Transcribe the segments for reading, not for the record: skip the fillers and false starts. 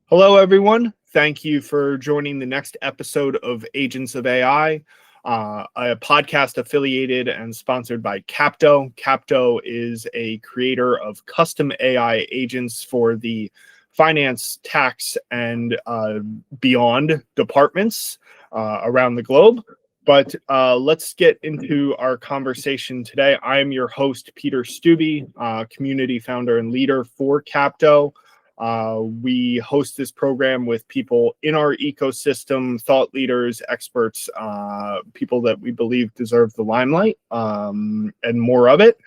Hello, everyone. Thank you for joining the next episode of Agents of AI, a podcast affiliated and sponsored by Capto. Capto is a creator of custom AI agents for the finance, tax, and beyond departments around the globe. But let's get into our conversation today. I am your host, Peter Stubbe, community founder and leader for Capto. We host this program with people in our ecosystem, thought leaders, experts, people that we believe deserve the limelight and more of it.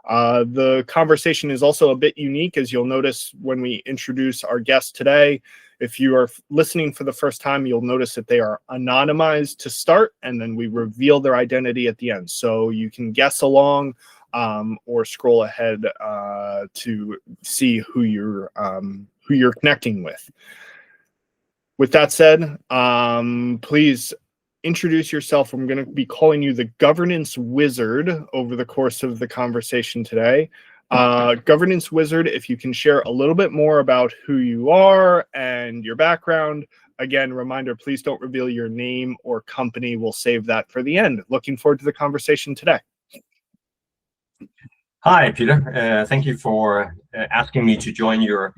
The conversation is also a bit unique, as you'll notice when we introduce our guest today. If you are listening for the first time, you'll notice that they are anonymized to start, and then we reveal their identity at the end. So you can guess along or scroll ahead to see who you're connecting with. With that said, please introduce yourself. I'm going to be calling you the governance wizard over the course of the conversation today. Governance wizard, if you can share a little bit more about who you are and your background. Again, reminder, please don't reveal your name or company. We'll save that for the end. Looking forward to the conversation today. Hi, Peter. Thank you for asking me to join your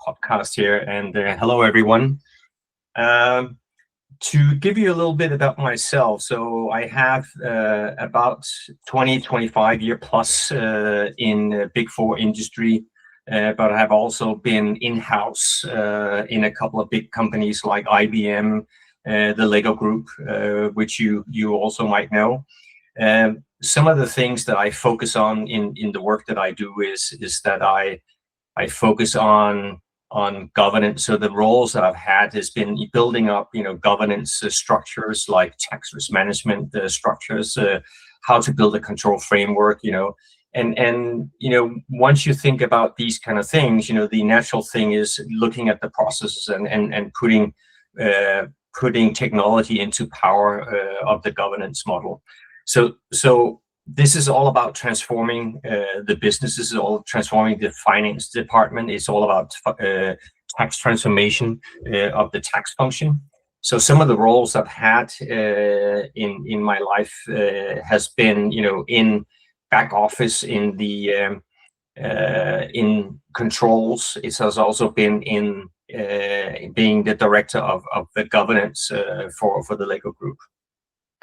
podcast here. And hello, everyone. To give you a little bit about myself, so I have about 25 year plus in Big Four industry, but I have also been in-house in a couple of big companies like IBM, the Lego Group, which you also might know. Some of the things that I focus on in the work that I do is that I focus on governance. So the roles that I've had has been building up, governance structures like tax risk management structures, how to build a control framework, and once you think about these kind of things, the natural thing is looking at the processes and putting technology into power of the governance model. So this is all about transforming the business. This is all transforming the finance department. It's all about tax transformation of the tax function. So some of the roles I've had in my life has been, in back office, in the in controls. It has also been in being the director of the governance for the Lego Group.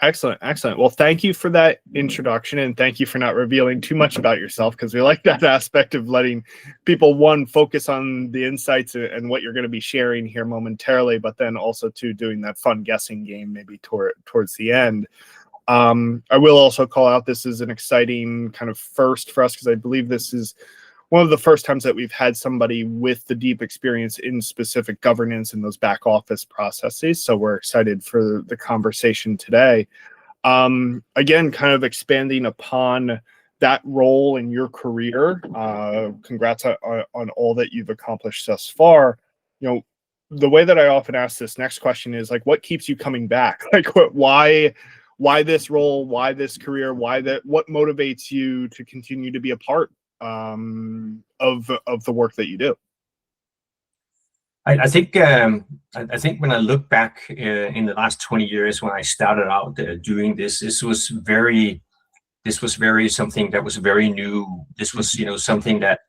Excellent. Well, thank you for that introduction, and thank you for not revealing too much about yourself, because we like that aspect of letting people, one, focus on the insights and what you're going to be sharing here momentarily, but then also doing that fun guessing game maybe towards the end. I will also call out, this is an exciting kind of first for us, because I believe this is one of the first times that we've had somebody with the deep experience in specific governance and those back office processes. So we're excited for the conversation today. Again, kind of expanding upon that role in your career. Congrats on all that you've accomplished thus far. The way that I often ask this next question is like, what keeps you coming back? Like, why this role? Why this career? What motivates you to continue to be a part of the work that you do? I think when I look back in the last 20 years when I started out doing this, this was very something that was very new. This was something that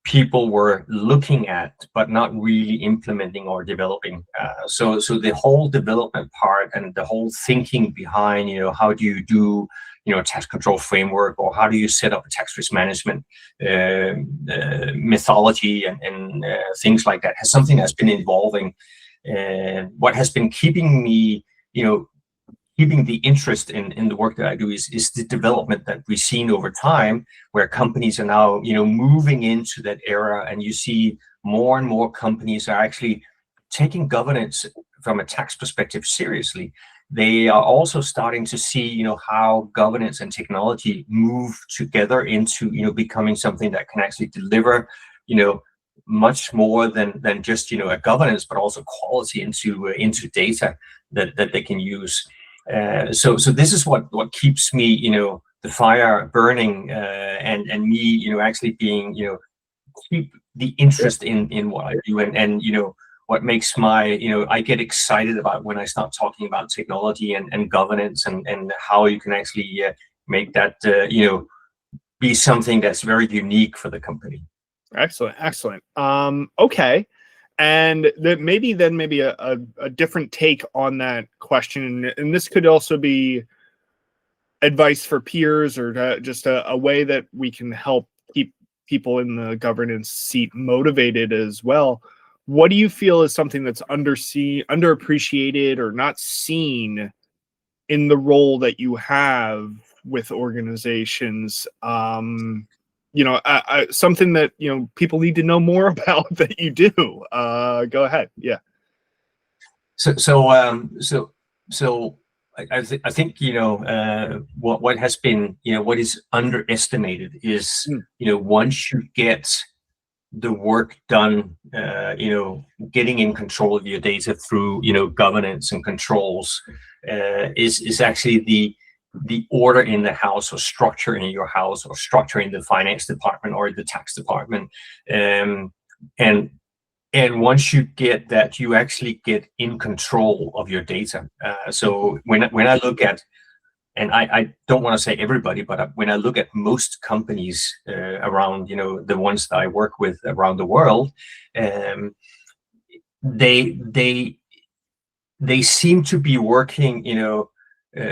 people were looking at but not really implementing or developing. So the whole development part and the whole thinking behind how do you do tax control framework, or how do you set up a tax risk management methodology and things like that, has something that's been evolving. What has been keeping me, keeping the interest in the work that I do is the development that we've seen over time, where companies are now, moving into that era, and you see more and more companies are actually taking governance from a tax perspective seriously. They are also starting to see, how governance and technology move together into, becoming something that can actually deliver, much more than just, a governance, but also quality into data that they can use. So this is what keeps me, the fire burning, and me, actually being, keep the interest in what I do, and what makes my, I get excited about when I start talking about technology and governance and how you can actually make that, be something that's very unique for the company. Excellent, excellent. Okay. And that maybe a different take on that question, and this could also be advice for peers, or just a way that we can help keep people in the governance seat motivated as well. What do you feel is something that's underappreciated, or not seen in the role that you have with organizations? Something that people need to know more about that you do. Go ahead. Yeah. So I think what has been, what is underestimated is once you get the work done, getting in control of your data through governance and controls, is actually the order in the house, or structure in your house, or structure in the finance department or the tax department. And once you get that, you actually get in control of your data. So when I look at, and I don't want to say everybody, but when I look at most companies around, the ones that I work with around the world, they seem to be working,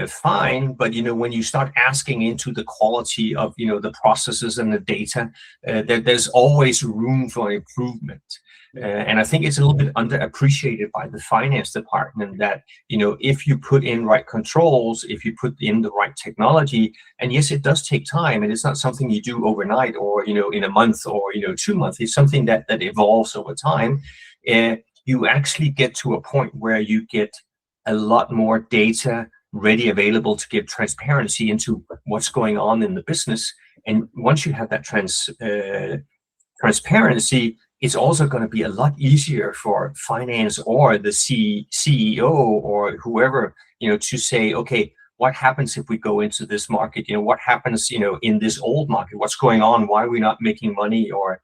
fine, but when you start asking into the quality of the processes and the data, there's always room for improvement. And I think it's a little bit underappreciated by the finance department that if you put in right controls, if you put in the right technology, and yes, it does take time, and it's not something you do overnight, or in a month, or 2 months. It's something that evolves over time. You actually get to a point where you get a lot more data ready, available to give transparency into what's going on in the business. And once you have that transparency, it's also going to be a lot easier for finance or the CEO or whoever, to say, okay, what happens if we go into this market? What happens, in this old market? What's going on? Why are we not making money? Or,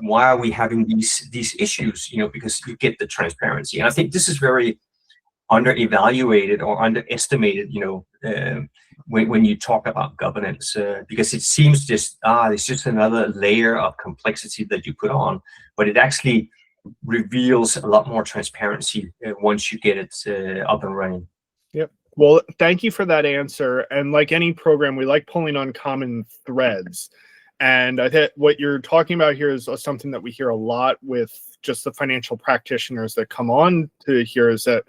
why are we having these issues? Because you get the transparency. And I think this is very under-evaluated or underestimated, when you talk about governance, because it seems it's just another layer of complexity that you put on, but it actually reveals a lot more transparency once you get it up and running. Yep. Well, thank you for that answer. And like any program, we like pulling on common threads. And I think what you're talking about here is something that we hear a lot with just the financial practitioners that come on to here, is that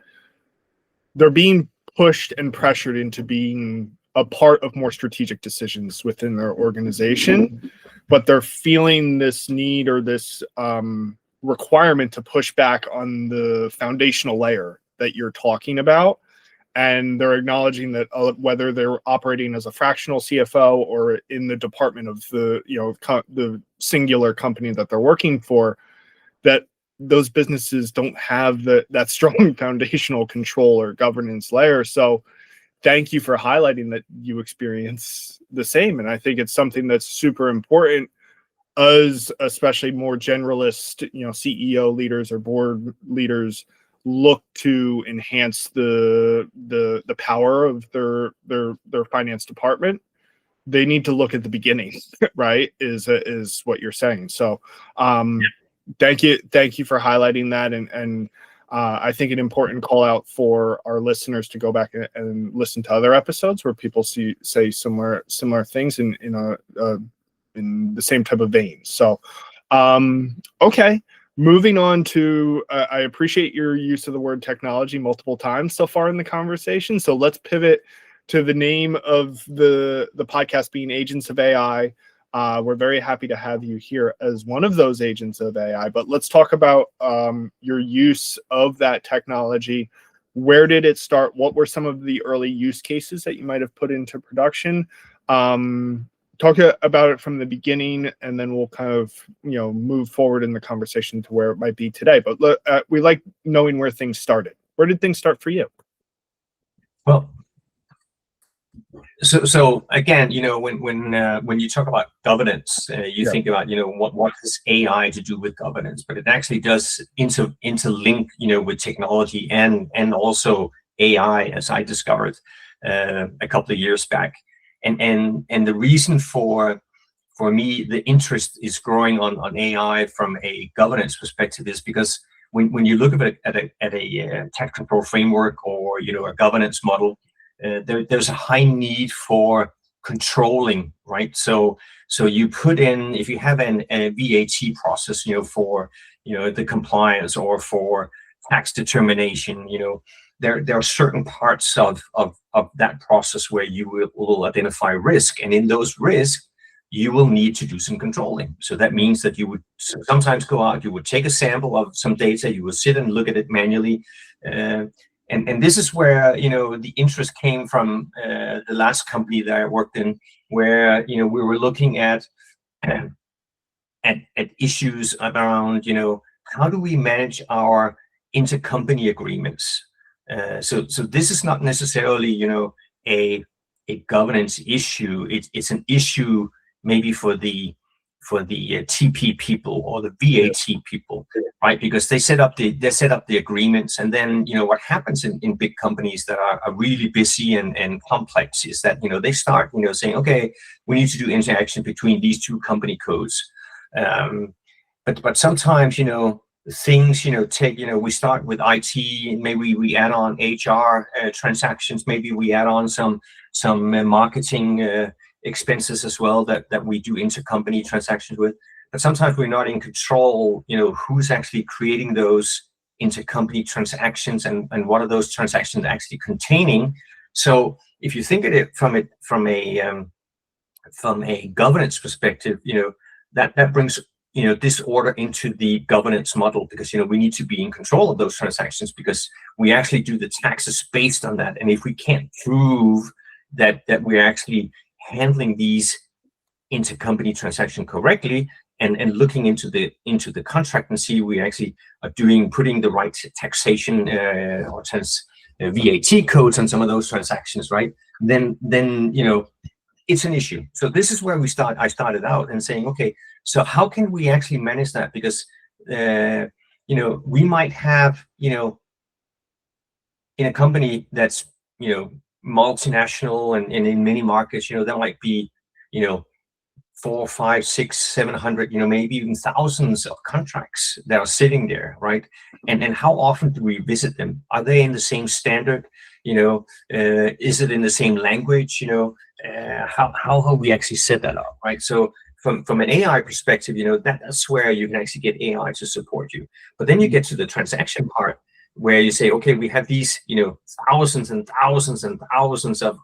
they're being pushed and pressured into being a part of more strategic decisions within their organization, but they're feeling this need, or this requirement to push back on the foundational layer that you're talking about. And they're acknowledging that whether they're operating as a fractional CFO or in the department of the the singular company that they're working for, that those businesses don't have that strong foundational control or governance layer. So thank you for highlighting that you experience the same. And I think it's something that's super important, as especially more generalist, CEO leaders or board leaders look to enhance the power of their finance department. They need to look at the beginning, right? Is what you're saying. So thank you for highlighting that, and I think an important call out for our listeners to go back and listen to other episodes where people say similar things in the same type of vein. So okay, moving on to I appreciate your use of the word technology multiple times so far in the conversation. So let's pivot to the name of the podcast being Agents of AI. We're very happy to have you here as one of those agents of AI, but let's talk about your use of that technology. Where did it start? What were some of the early use cases that you might have put into production? Talk about it from the beginning, and then we'll kind of move forward in the conversation to where it might be today. But we like knowing where things started. Where did things start for you? Well, So again, when you talk about governance, you think about what has AI to do with governance, but it actually does interlink with technology and also AI, as I discovered a couple of years back, and the reason for me the interest is growing on AI from a governance perspective is because when you look at a tax control framework or a governance model, there's a high need for controlling, right? So you put in, if you have a VAT process, for the compliance or for tax determination, there are certain parts of that process where you will identify risk, and in those risks you will need to do some controlling. So that means that you would sometimes go out, you would take a sample of some data, you would sit and look at it manually. And this is where the interest came from the last company that I worked in, where we were looking at issues around how do we manage our intercompany agreements. So this is not necessarily a governance issue. It's an issue maybe for the TP people or the VAT people, right? Because they set up the agreements, and then what happens in big companies that are really busy and complex is that they start saying, okay, we need to do interaction between these two company codes, but sometimes things take we start with IT, and maybe we add on HR transactions, maybe we add on some marketing expenses as well that we do intercompany transactions with. But sometimes we're not in control who's actually creating those intercompany transactions and what are those transactions actually containing. So if you think of it from a governance perspective, that brings disorder into the governance model, because we need to be in control of those transactions, because we actually do the taxes based on that. And if we can't prove that we're actually handling these intercompany transactions correctly and looking into the contract and see we actually are putting the right taxation or VAT codes on some of those transactions, right? Then it's an issue. So this is where I started out and saying, okay, so how can we actually manage that? Because we might have in a company that's multinational and in many markets, there might be 4, 5, 6, 700, maybe even thousands of contracts that are sitting there, right? And how often do we visit them? Are they in the same standard? Is it in the same language? How have we actually set that up, right? So from an AI perspective, that's where you can actually get AI to support you. But then you get to the transaction part, where you say, okay, we have these, thousands and thousands and thousands of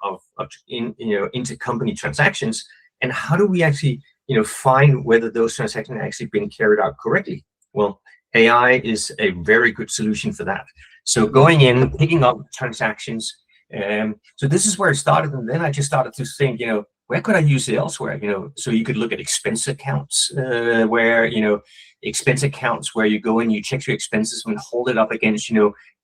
intercompany transactions, and how do we actually, find whether those transactions are actually being carried out correctly? Well, AI is a very good solution for that. So going in, picking up transactions, so this is where it started, and then I just started to think, where could I use it elsewhere? So you could look at expense accounts, where expense accounts where you go in, you check your expenses and hold it up against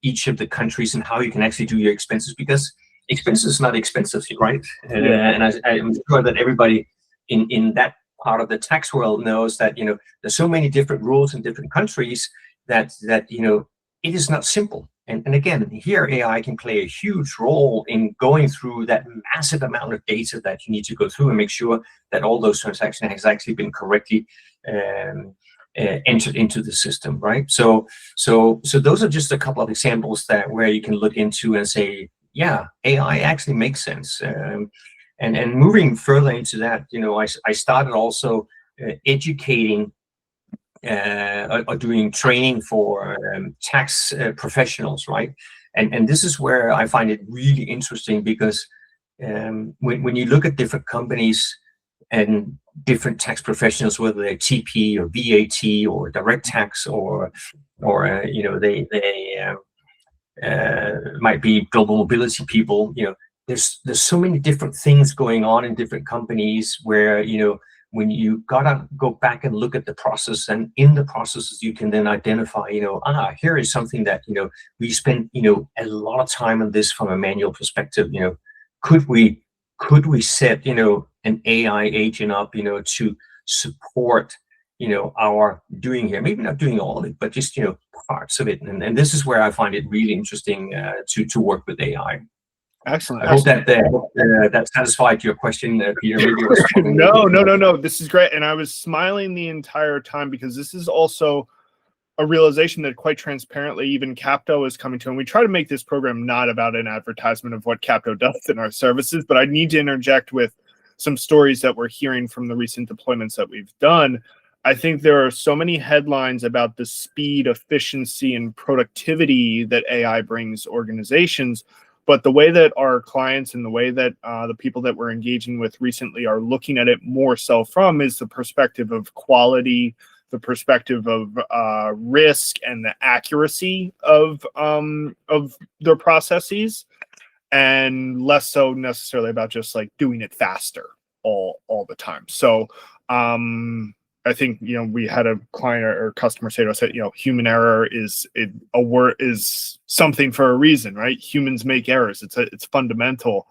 each of the countries and how you can actually do your expenses, because expenses is not expensive, right? And I'm sure that everybody in that part of the tax world knows that there's so many different rules in different countries that it is not simple. And again, here AI can play a huge role in going through that massive amount of data that you need to go through and make sure that all those transactions has actually been correctly entered into the system, right? So those are just a couple of examples where you can look into and say, yeah, AI actually makes sense. And moving further into that, I started also educating or doing training for tax professionals, right? And this is where I find it really interesting, because when you look at different companies and different tax professionals, whether they're TP or VAT or direct tax or they might be global mobility people, there's so many different things going on in different companies where when you gotta go back and look at the process, and in the processes you can then identify here is something that we spent a lot of time on this from a manual perspective. Could we could we set, an AI agent up, to support, our doing here, maybe not doing all of it, but just, parts of it. And this is where I find it really interesting to work with AI. Excellent. I hope that that satisfied your question, Peter. Maybe you were struggling. No. This is great. And I was smiling the entire time because this is also a realization that quite transparently, even Capto is coming to. And we try to make this program not about an advertisement of what Capto does in our services, but I need to interject with some stories that we're hearing from the recent deployments that we've done. I think there are so many headlines about the speed, efficiency, and productivity that AI brings organizations. But the way that our clients and the way that the people that we're engaging with recently are looking at it more so from is the perspective of quality, the perspective of risk, and the accuracy of their processes, and less so necessarily about just like doing it faster all the time. So I think we had a client or customer say to us that human error is a word, is something for a reason, right? Humans make errors. It's fundamental.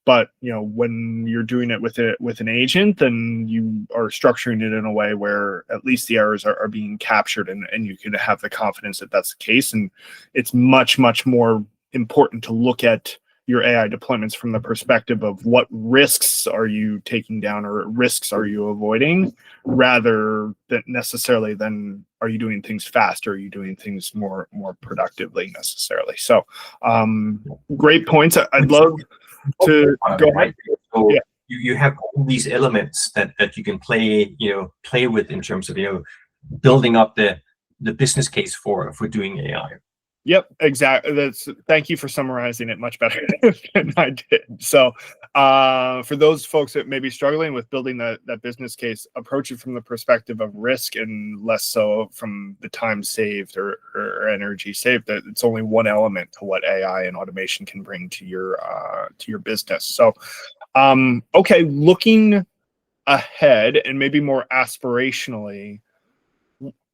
But when you're doing it with an agent, then you are structuring it in a way where at least the errors are being captured, and you can have the confidence that that's the case. And it's much more important to look at your AI deployments from the perspective of what risks are you taking down or risks are you avoiding, rather than necessarily than are you doing things faster, are you doing things more productively necessarily. So great points. I'd love to go ahead. So you have all these elements that you can play with in terms of building up the business case for doing AI. Yep, exactly. Thank you for summarizing it much better than I did. So for those folks that may be struggling with building that business case, approach it from the perspective of risk and less so from the time saved or energy saved. That it's only one element to what AI and automation can bring to your business. So okay, looking ahead and maybe more aspirationally,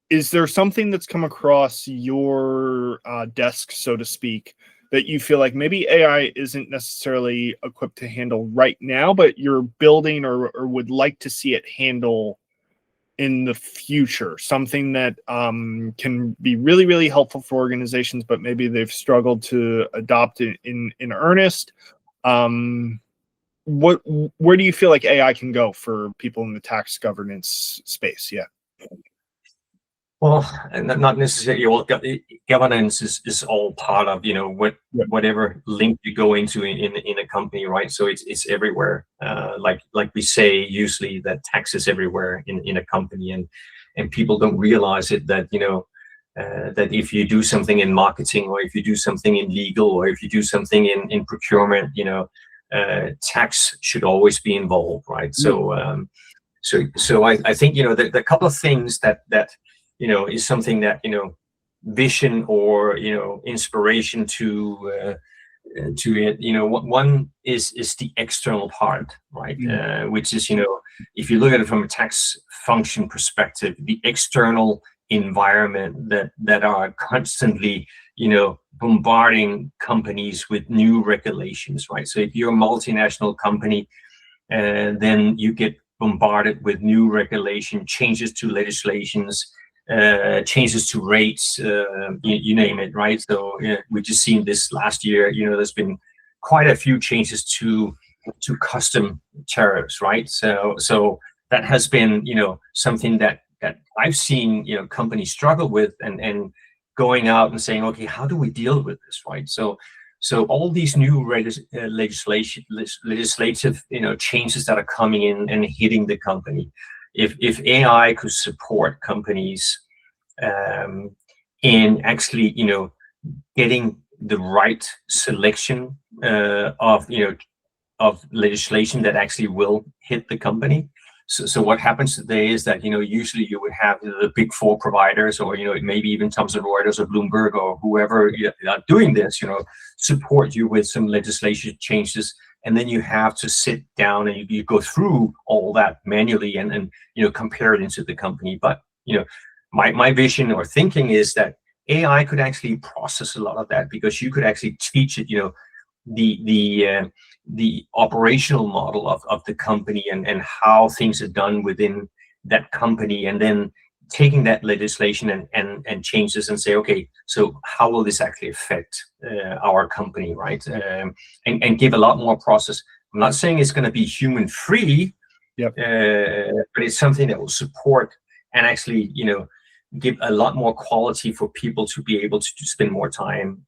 is there something that's come across your desk, so to speak, that you feel like maybe AI isn't necessarily equipped to handle right now, but you're building or would like to see it handle in the future? Something that can be really helpful for organizations, but maybe they've struggled to adopt it in earnest. Where do you feel like AI can go for people in the tax governance space? Yeah. Well, not necessarily. Well, governance is all part of whatever link you go into in a company, right? So it's everywhere. Like we say usually that tax is everywhere in a company, and people don't realize it that that if you do something in marketing, or if you do something in legal, or if you do something in procurement, tax should always be involved, right? So I think the couple of things that is something that vision or inspiration to it. One is the external part, right? Which is if you look at it from a tax function perspective, the external environment that are constantly bombarding companies with new regulations, right? So if you're a multinational company, then you get bombarded with new regulation, changes to legislations, changes to rates, you name it, right? So we just seen this last year. There's been quite a few changes to custom tariffs, right? So that has been something that I've seen companies struggle with, and going out and saying, okay, how do we deal with this, right? So all these new legislative changes that are coming in and hitting the company. If AI could support companies in actually, getting the right selection of legislation that actually will hit the company. So what happens today is that usually you would have the big four providers, or maybe even Thomson Reuters or Bloomberg or whoever are doing this, support you with some legislation changes. And then you have to sit down and you go through all that manually and compare it into the company. But my vision or thinking is that AI could actually process a lot of that, because you could actually teach it the operational model of the company and how things are done within that company, and then taking that legislation and changes and say, okay, so how will this actually affect our company, right? And give a lot more process. I'm not saying it's going to be human free, Yep. but it's something that will support and actually, give a lot more quality for people to be able to spend more time,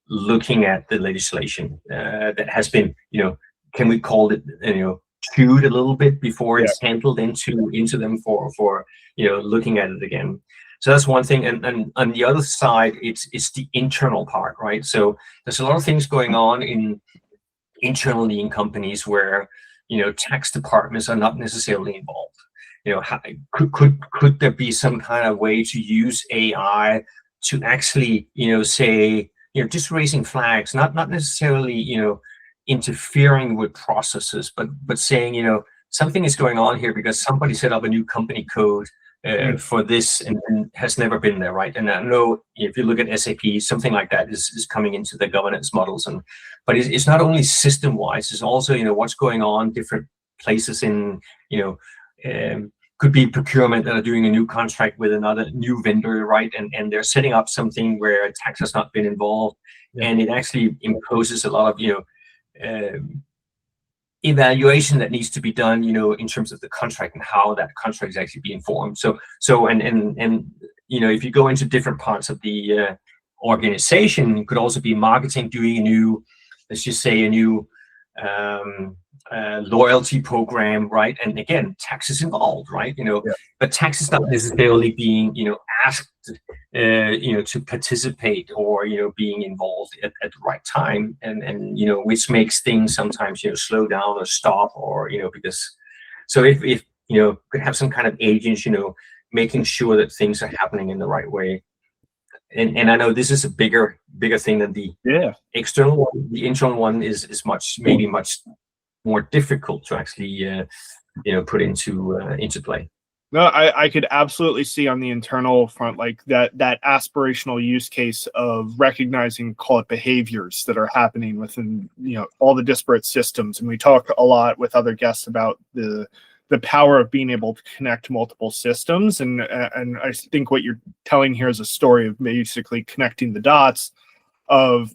looking at the legislation that has been, can we call it, chewed a little bit before it's handled into them for looking at it again. So that's one thing. And on the other side, it's the internal part, right? So there's a lot of things going on internally in companies where tax departments are not necessarily involved. Could there be some kind of way to use AI to actually say just raising flags, not necessarily interfering with processes, but saying something is going on here because somebody set up a new company code for this and has never been there, right? And I know if you look at SAP, something like that is coming into the governance models, but it's not only system wise, it's also what's going on different places in could be procurement that are doing a new contract with another new vendor, right? And they're setting up something where tax has not been involved, and it actually imposes a lot of evaluation that needs to be done, in terms of the contract and how that contract is actually being formed. So if you go into different parts of the organization, it could also be marketing doing a new, let's just say a new loyalty program, right? And again, tax is involved, right? But tax is not necessarily being asked to participate or being involved at the right time, and which makes things sometimes slow down or stop, or because so if could have some kind of agents making sure that things are happening in the right way. And I know this is a bigger thing than the external one. The internal one is much more difficult to actually put into play. No, I could absolutely see on the internal front, like that aspirational use case of recognizing, call it, behaviors that are happening within all the disparate systems. And we talk a lot with other guests about the power of being able to connect multiple systems, and I think what you're telling here is a story of basically connecting the dots of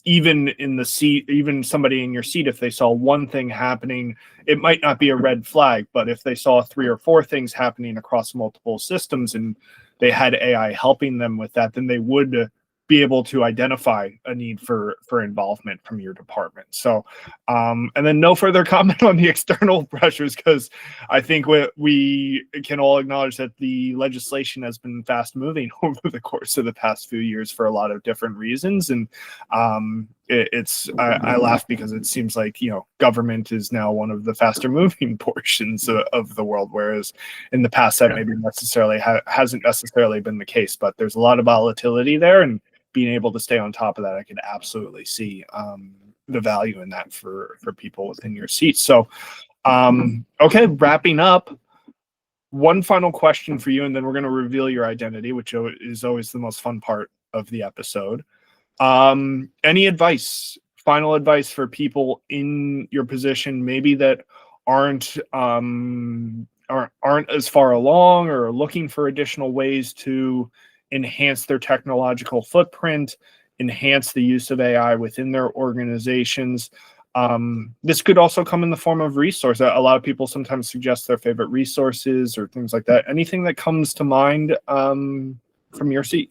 even in the seat, even somebody in your seat, if they saw one thing happening, it might not be a red flag, but if they saw 3 or 4 things happening across multiple systems and they had AI helping them with that, then they would be able to identify a need for involvement from your department. So, and then no further comment on the external pressures, because I think we can all acknowledge that the legislation has been fast moving over the course of the past few years for a lot of different reasons. And I laugh because it seems like government is now one of the faster moving portions of the world, whereas in the past that maybe hasn't necessarily been the case. But there's a lot of volatility there, and being able to stay on top of that, I could absolutely see the value in that for people within your seat. So, okay, wrapping up, one final question for you, and then we're going to reveal your identity, which is always the most fun part of the episode. Any advice, final advice for people in your position, maybe that aren't as far along or looking for additional ways to enhance their technological footprint, enhance the use of AI within their organizations? This could also come in the form of resource. A lot of people sometimes suggest their favorite resources or things like that. Anything that comes to mind from your seat?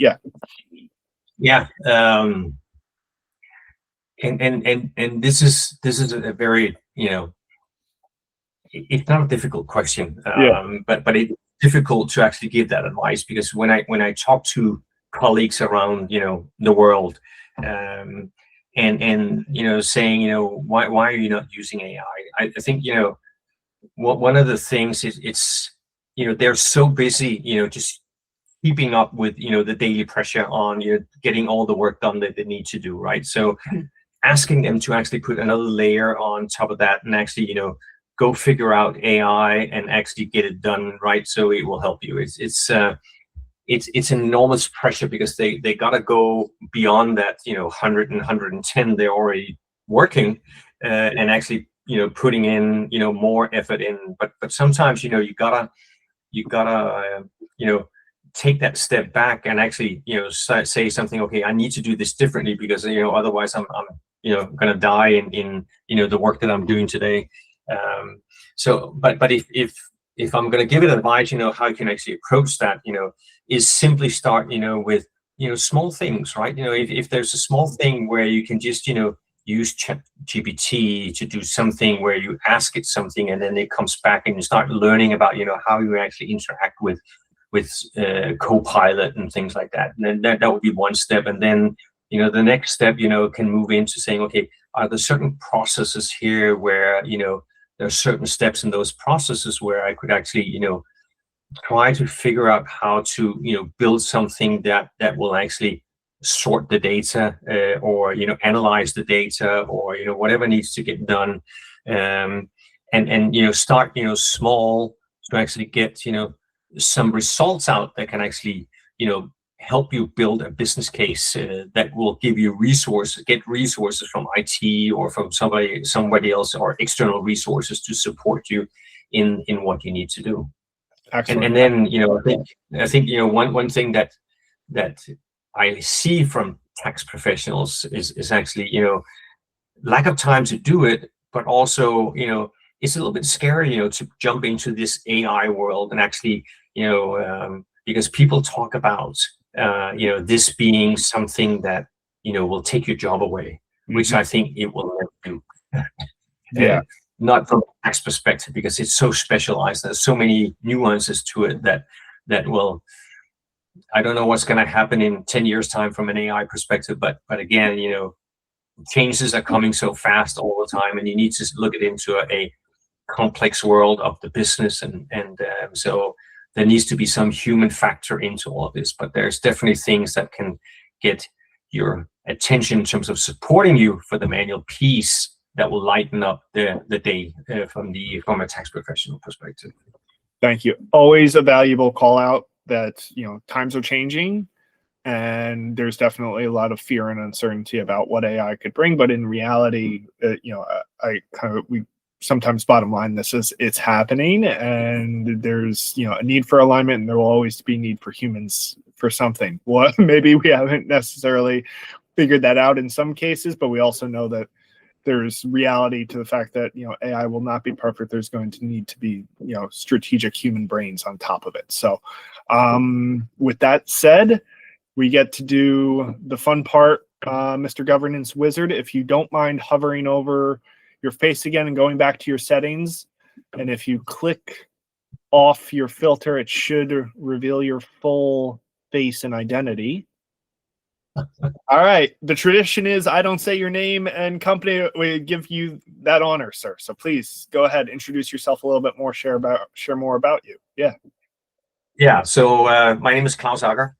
Yeah. And this is a very it's not a difficult question, but it's difficult to actually give that advice, because when I talk to colleagues around the world, and saying why are you not using AI? I think one of the things is it's they're so busy just keeping up with the daily pressure on getting all the work done that they need to do, right? So asking them to actually put another layer on top of that and actually go figure out AI and actually get it done right, so it will help you. It's enormous pressure, because they gotta go beyond that 100 and 110 they're already working and actually putting in more effort in. But sometimes you gotta take that step back and actually say something. Okay, I need to do this differently because otherwise I'm gonna die in the work that I'm doing today. But if I'm gonna give it advice, how you can actually approach that, is simply start with small things, right? If there's a small thing where you can just use ChatGPT to do something where you ask it something and then it comes back and you start learning about how you actually interact with Copilot and things like that. And then that would be one step. And then the next step can move into saying, okay, are there certain processes here where there are certain steps in those processes where I could actually try to figure out how to build something that will actually sort the data or analyze the data or whatever needs to get done, and start small to actually get some results out that can actually help you build a business case that will give you get resources from IT or from somebody else or external resources to support you in what you need to do. Excellent. And then I think one thing that I see from tax professionals is actually lack of time to do it, but also it's a little bit scary to jump into this AI world and actually because people talk about this being something that will take your job away, which I think it will never do. Yeah. Not from a tax perspective, because it's so specialized. There's so many nuances to it that will. I don't know what's going to happen in 10 years' time from an AI perspective, but again, changes are coming so fast all the time, and you need to look it into a complex world of the business, and so there needs to be some human factor into all of this. But there's definitely things that can get your attention in terms of supporting you for the manual piece that will lighten up the day from a tax professional perspective. Thank you. Always a valuable call out that times are changing, and there's definitely a lot of fear and uncertainty about what AI could bring. But in reality, we sometimes bottom line this is it's happening, and there's a need for alignment, and there will always be need for humans for something. Well, maybe we haven't necessarily figured that out in some cases, but we also know that there's reality to the fact that AI will not be perfect. There's going to need to be strategic human brains on top of it. So with that said, we get to do the fun part, Mr. Governance Wizard. If you don't mind hovering over your face again and going back to your settings, and if you click off your filter, it should reveal your full face and identity. All right. The tradition is I don't say your name and company. We give you that honor, sir. So please go ahead, introduce yourself a little bit more, share more about you. Yeah. Yeah. So my name is Claus Akker.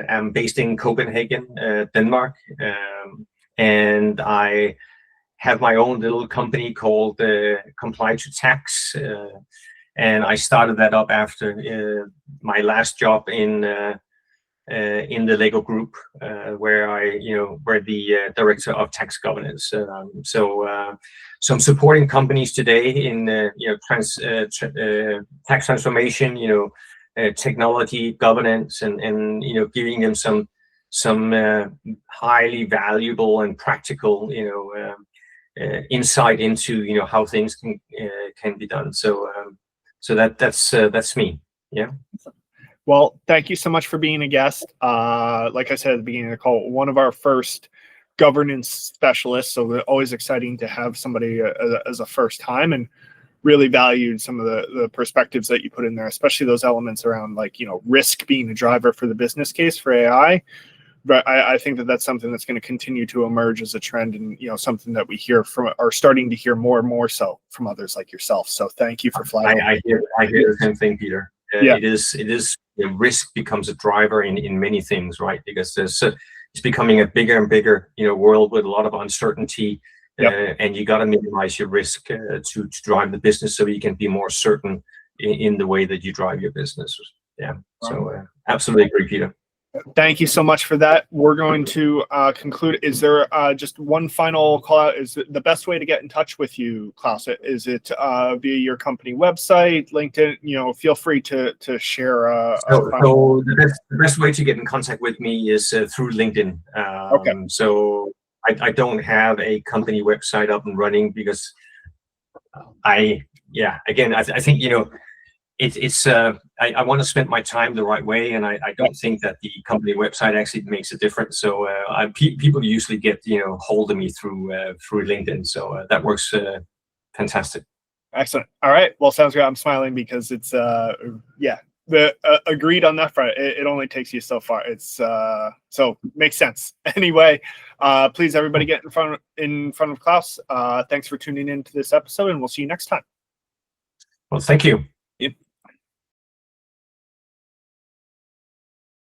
I'm based in Copenhagen, Denmark, and I have my own little company called Comply to Tax, and I started that up after my last job in the Lego Group, where we're the director of tax governance. So I'm supporting companies today in tax transformation, technology, governance, and giving them some highly valuable and practical insight into how things can be done. So that's me. Yeah. Well, thank you so much for being a guest. Like I said at the beginning of the call, one of our first governance specialists. So always exciting to have somebody as a first time, and really valued some of the perspectives that you put in there, especially those elements around risk being a driver for the business case for AI. But I think that's something that's going to continue to emerge as a trend, and something that we are starting to hear more and more so from others like yourself. So thank you for flying. I hear the same thing, Peter. Yeah. It is. Risk becomes a driver in many things, right? Because it's becoming a bigger and bigger world with a lot of uncertainty. Yep. And you got to minimize your risk to drive the business, so you can be more certain in the way that you drive your business. Yeah. So absolutely agree, Peter. Thank you so much for that. We're going to conclude. Is there just one final call out? Is the best way to get in touch with you, Klaus? Is it via your company website, LinkedIn? Feel free to share. So the best way to get in contact with me is through LinkedIn. Okay. So I don't have a company website up and running because I think I want to spend my time the right way, and I don't think that the company website actually makes a difference. So people usually get hold of me through LinkedIn. So that works fantastic. Excellent. All right. Well, sounds good. I'm smiling because it's the agreed on that front. It only takes you so far. It's so makes sense. Anyway, please everybody get in front of Klaus. Thanks for tuning in to this episode, and we'll see you next time. Well, thank you.